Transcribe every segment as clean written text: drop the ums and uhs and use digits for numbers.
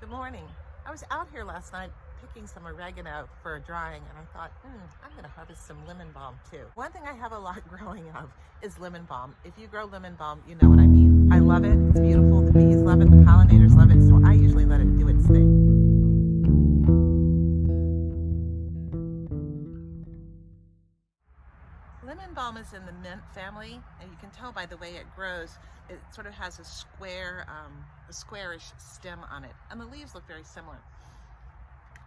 Good morning. I was out here last night picking some oregano for a drying, and I thought, I'm going to harvest some lemon balm too. One thing I have a lot growing of is lemon balm. If you grow lemon balm, you know what I mean. I love it. It's beautiful. The bees love it. The pollinators love it. So I usually let it do its thing. Lemon balm is in the mint family, and you can tell by the way it grows. It sort of has a squarish stem on it, and the leaves look very similar.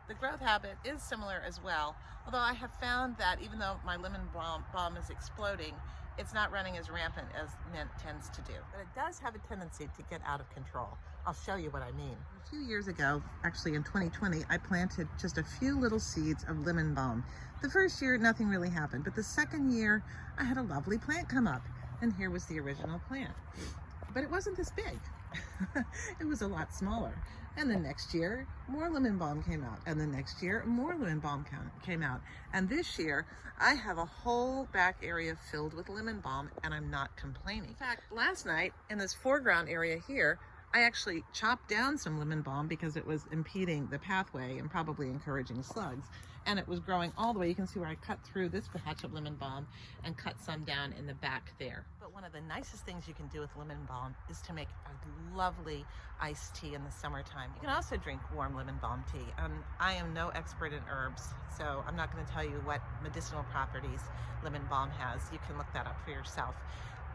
The growth habit is similar as well, although I have found that even though my lemon balm is exploding, it's not running as rampant as mint tends to do. But it does have a tendency to get out of control. I'll show you what I mean. A few years ago, actually in 2020, I planted just a few little seeds of lemon balm. The first year, nothing really happened, but the second year, I had a lovely plant come up, and here was the original plant. But it wasn't this big. It was a lot smaller. And the next year, more lemon balm came out. And the next year, more lemon balm came out. And this year, I have a whole back area filled with lemon balm, and I'm not complaining. In fact, last night, in this foreground area here, I actually chopped down some lemon balm because it was impeding the pathway and probably encouraging slugs. And it was growing all the way. You can see where I cut through this patch of lemon balm and cut some down in the back there. But one of the nicest things you can do with lemon balm is to make a lovely iced tea in the summertime. You can also drink warm lemon balm tea. I am no expert in herbs, so I'm not going to tell you what medicinal properties lemon balm has. You can look that up for yourself.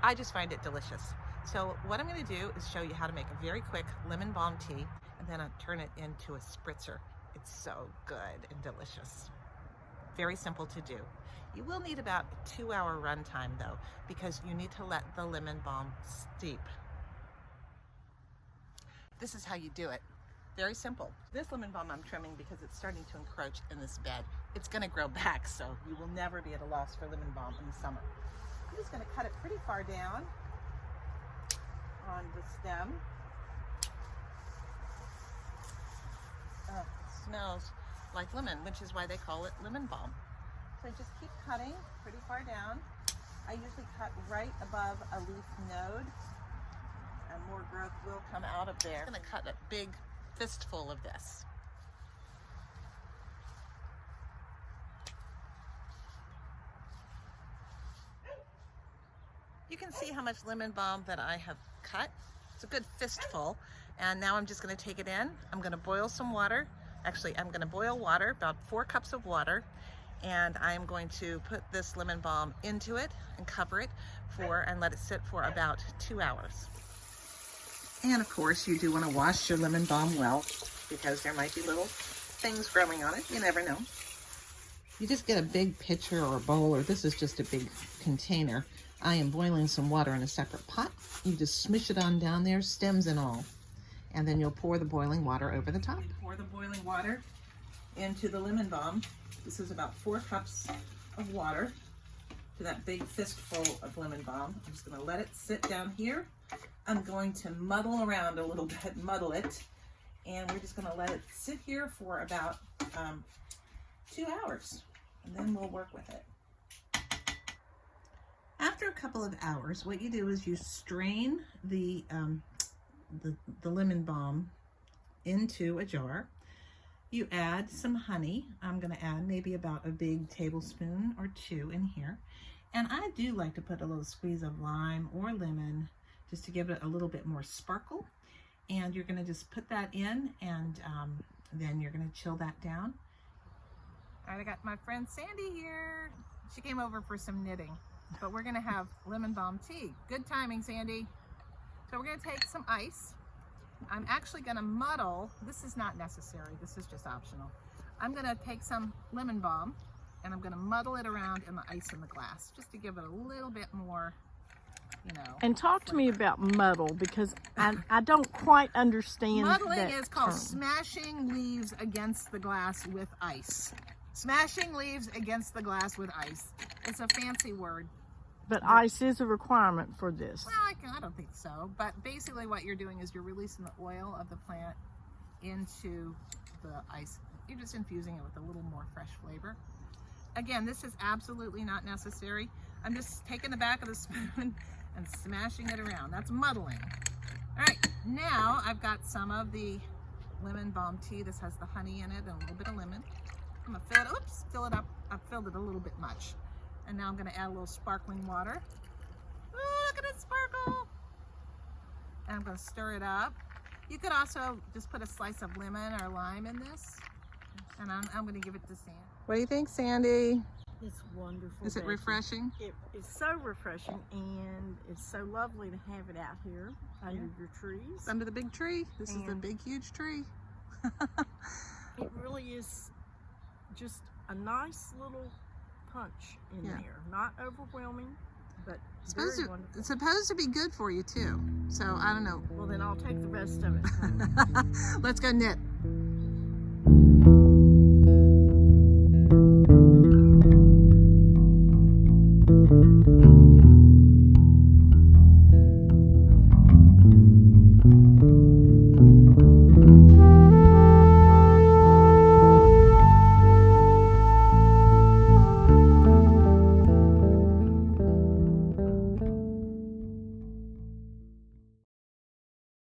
I just find it delicious. So what I'm going to do is show you how to make a very quick lemon balm tea, and then I'll turn it into a spritzer. It's so good and delicious. Very simple to do. You will need about a 2-hour run time though, because you need to let the lemon balm steep. This is how you do it. Very simple. This lemon balm I'm trimming because it's starting to encroach in this bed. It's going to grow back, so you will never be at a loss for lemon balm in the summer. I'm just going to cut it pretty far down on the stem. Smells like lemon, which is why they call it lemon balm. So just keep cutting pretty far down. I usually cut right above a leaf node, and more growth will come out of there. I'm going to cut a big fistful of this. You can see how much lemon balm that I have cut. It's a good fistful. And now I'm just going to take it in. I'm going to boil some water. Actually, I'm going to boil water, about 4 cups of water, and I'm going to put this lemon balm into it and cover it and let it sit for about 2 hours. And of course, you do want to wash your lemon balm well, because there might be little things growing on it. You never know. You just get a big pitcher or a bowl, or this is just a big container. I am boiling some water in a separate pot. You just smush it on down there, stems and all. And then you'll pour the boiling water over the top. Pour the boiling water into the lemon balm. This is about 4 cups of water to that big fistful of lemon balm. I'm just going to let it sit down here. I'm going to muddle around a little bit, muddle it, and we're just going to let it sit here for about 2 hours, and then we'll work with it. After a couple of hours, what you do is you strain the lemon balm into a jar. You add some honey. I'm going to add maybe about a big tablespoon or 2 in here. And I do like to put a little squeeze of lime or lemon just to give it a little bit more sparkle. And you're going to just put that in, and then you're going to chill that down. All right, I got my friend Sandy here. She came over for some knitting, but we're going to have lemon balm tea. Good timing, Sandy. So we're going to take some ice. I'm actually going to muddle. This is not necessary. This is just optional. I'm going to take some lemon balm, and I'm going to muddle it around in the ice in the glass, just to give it a little bit more, And talk to me about muddle, because I don't quite understand. Muddling is called smashing leaves against the glass with ice. Smashing leaves against the glass with ice. It's a fancy word. But ice is a requirement for this. Well, I don't think so. But basically what you're doing is you're releasing the oil of the plant into the ice. You're just infusing it with a little more fresh flavor. Again, this is absolutely not necessary. I'm just taking the back of the spoon and smashing it around. That's muddling. All right, now I've got some of the Lemon Balm Tea. This has the honey in it and a little bit of lemon. I'm gonna fill it up. I've filled it a little bit much. And now I'm gonna add a little sparkling water. Ooh, look at it sparkle. And I'm gonna stir it up. You could also just put a slice of lemon or lime in this. And I'm gonna give it to Sandy. What do you think, Sandy? It's wonderful. Is it refreshing? It's so refreshing, and it's so lovely to have it out here under your trees. Under the big tree. This is the big, huge tree. It really is just a nice little punch in there. Not overwhelming, but very wonderful. It's supposed to be good for you too. So I don't know. Well, then I'll take the rest of it. Let's go knit.